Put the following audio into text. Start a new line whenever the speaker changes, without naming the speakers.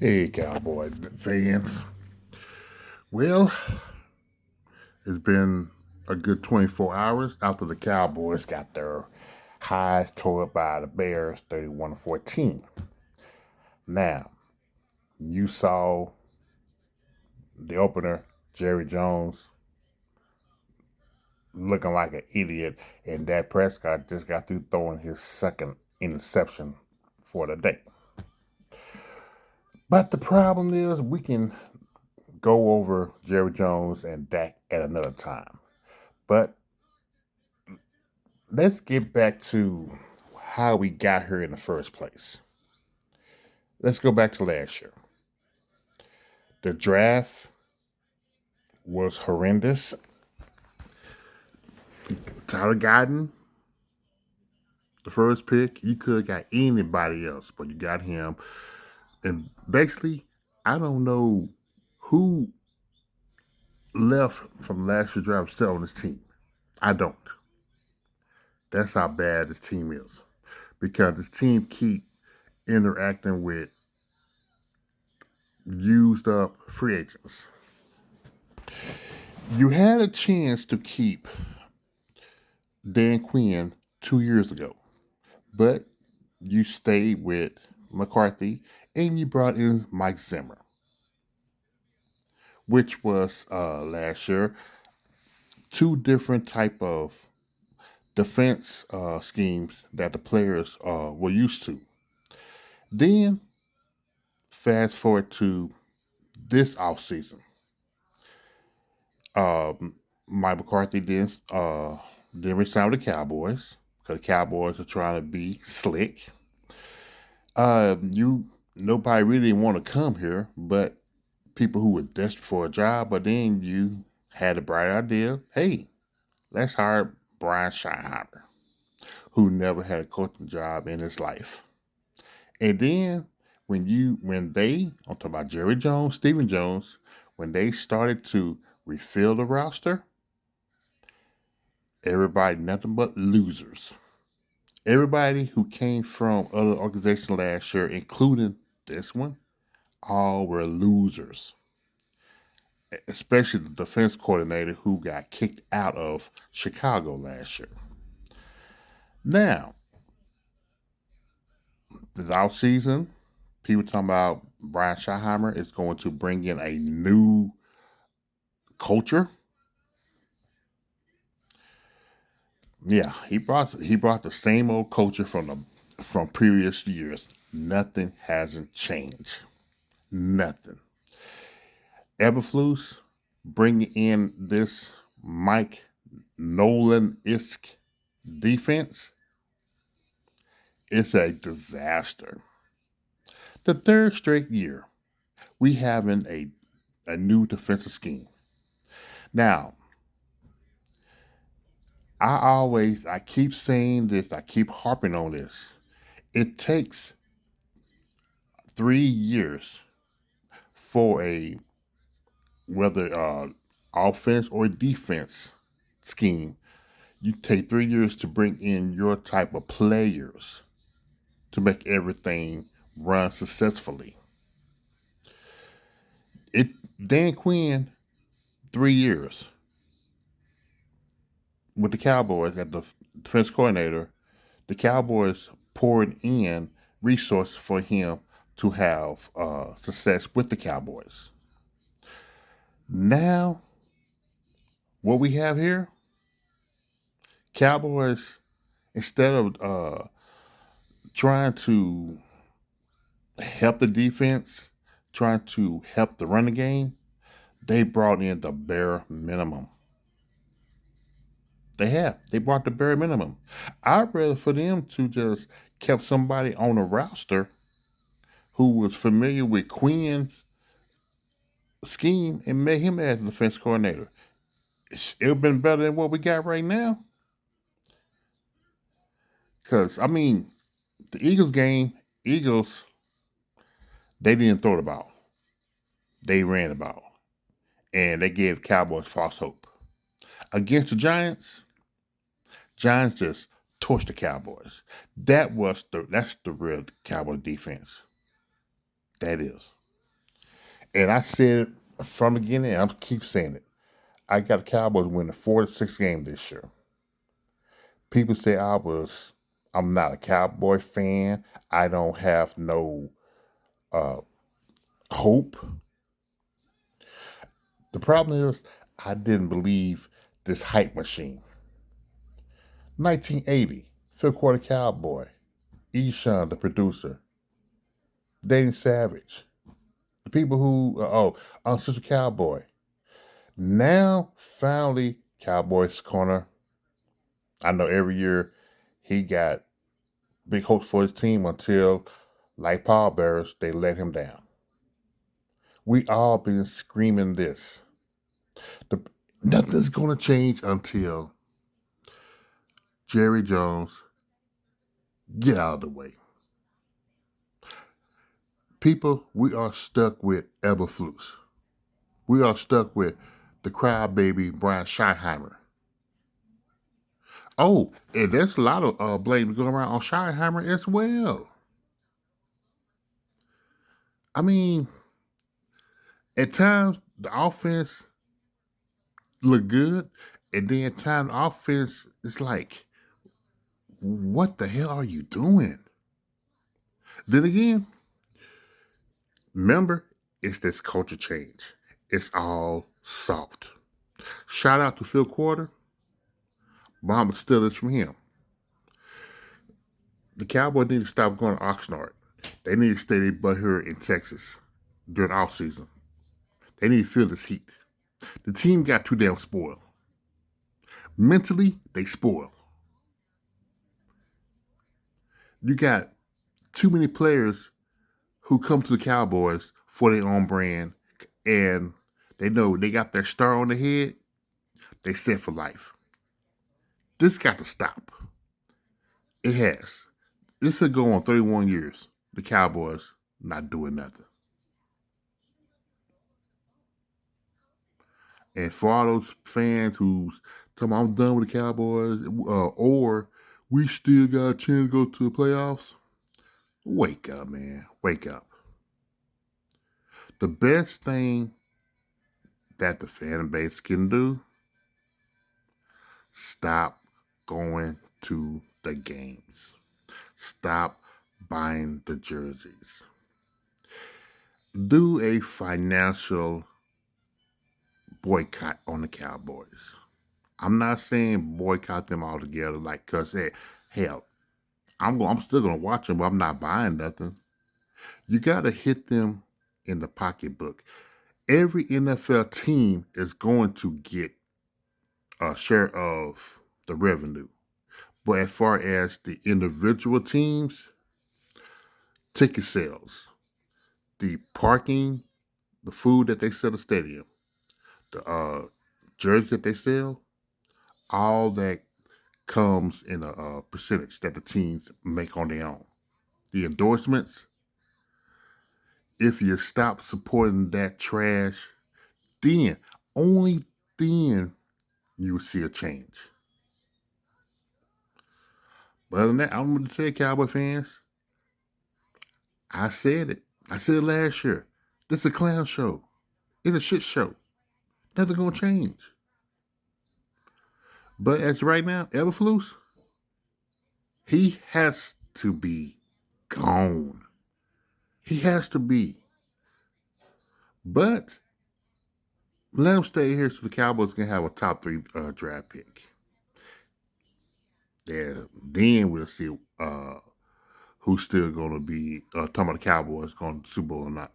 Hey, Cowboy fans. Well, it's been a good 24 hours after the Cowboys got their highs tore up by the Bears 31-14. Now, you saw the opener, Jerry Jones, looking like an idiot, and Dak Prescott just got through throwing his second interception for the day. But the problem is, we can go over Jerry Jones and Dak at another time. But let's get back to how we got here in the first place. Let's go back to last year. The draft was horrendous. Tyler Guyton, the first pick, you could have got anybody else, but you got him. And basically, I don't know who left from last year's draft still on this team. I don't. That's how bad this team is. Because this team keep interacting with used up free agents. You had a chance to keep Dan Quinn 2 years ago, but you stayed with McCarthy and you brought in Mike Zimmer, which was last year two different type of defense schemes that the players were used to. Then fast forward to this offseason. Mike McCarthy didn't resign with the Cowboys because the Cowboys are trying to be slick. You nobody really want to come here, but people who were desperate for a job. But then you had a bright idea. Hey, let's hire Brian Schotty, who never had a coaching job in his life. And then I'm talking about Jerry Jones, Stephen Jones, when they started to refill the roster, everybody nothing but losers. Everybody who came from other organizations last year, including this one, all were losers. Especially the defense coordinator who got kicked out of Chicago last year. Now, this offseason, people talking about Brian Schottenheimer is going to bring in a new culture. Yeah, he brought the same old culture from previous years. Nothing hasn't changed. Nothing. Eberflus bringing in this Mike Nolan-esque defense, it's a disaster. The third straight year, we having a new defensive scheme. Now, I keep saying this, I keep harping on this. It takes 3 years for a whether offense or defense scheme. You take 3 years to bring in your type of players to make everything run successfully. It Dan Quinn 3 years with the Cowboys at the defense coordinator. The Cowboys poured in resources for him to have success with the Cowboys. Now, what we have here, Cowboys, instead of trying to help the defense, trying to help the running game, they brought in the bare minimum. They have. They brought the bare minimum. I'd rather for them to just kept somebody on the roster who was familiar with Quinn's scheme and made him as the defense coordinator. It would have been better than what we got right now. Because, I mean, the Eagles game, Eagles, they didn't throw the ball. They ran the ball. And they gave Cowboys false hope. Against the Giants just torched the Cowboys. That's the real Cowboy defense. That is. And I said it from the beginning, I keep saying it. I got the Cowboys winning 4-6 game this year. People say I'm not a Cowboy fan. I don't have no uh, hope. The problem is, I didn't believe this hype machine. 1980, fifth quarter Cowboy, Eshawn, the producer, Danny Savage, the people who, Sister Cowboy. Now, finally, Cowboys Corner. I know every year he got big hopes for his team until, like Paul Bearers, they let him down. We all been screaming this. The, Nothing's going to change until Jerry Jones get out of the way. People, we are stuck with Eberflus. We are stuck with the crybaby Brian Schottenheimer. Oh, and there's a lot of blame going around on Schottenheimer as well. I mean, at times the offense look good, and then at times the offense is like, what the hell are you doing? Then again, remember, it's this culture change. It's all soft. Shout out to Phil Quarter. Muhammad Steelers from him. The Cowboys need to stop going to Oxnard. They need to stay their butt here in Texas during off season. They need to feel this heat. The team got too damn spoiled. Mentally, they spoiled. You got too many players who come to the Cowboys for their own brand, and they know they got their star on the head. They set for life. This got to stop. It has. This could go on 31 years. The Cowboys not doing nothing. And for all those fans who's talking about, I'm done with the Cowboys, or we still got a chance to go to the playoffs, wake up, man. Wake up. The best thing that the fan base can do, stop going to the games. Stop buying the jerseys. Do a financial boycott on the Cowboys. I'm not saying boycott them altogether, like, cause hell, I'm still gonna watch them, but I'm not buying nothing. You gotta hit them in the pocketbook. Every NFL team is going to get a share of the revenue, but as far as the individual teams, ticket sales, the parking, the food that they sell at the stadium, the jersey that they sell, all that comes in a percentage that the teams make on their own. The endorsements, if you stop supporting that trash, then, only then, you will see a change. But other than that, I'm going to tell you, Cowboy fans, I said it. I said it last year. This is a clown show. It's a shit show. Nothing's going to change. But as right now, Eberflus, he has to be gone. He has to be. But let him stay here so the Cowboys can have a top 3 draft pick. Yeah, then we'll see who's still going to be talking about the Cowboys going to the Super Bowl or not.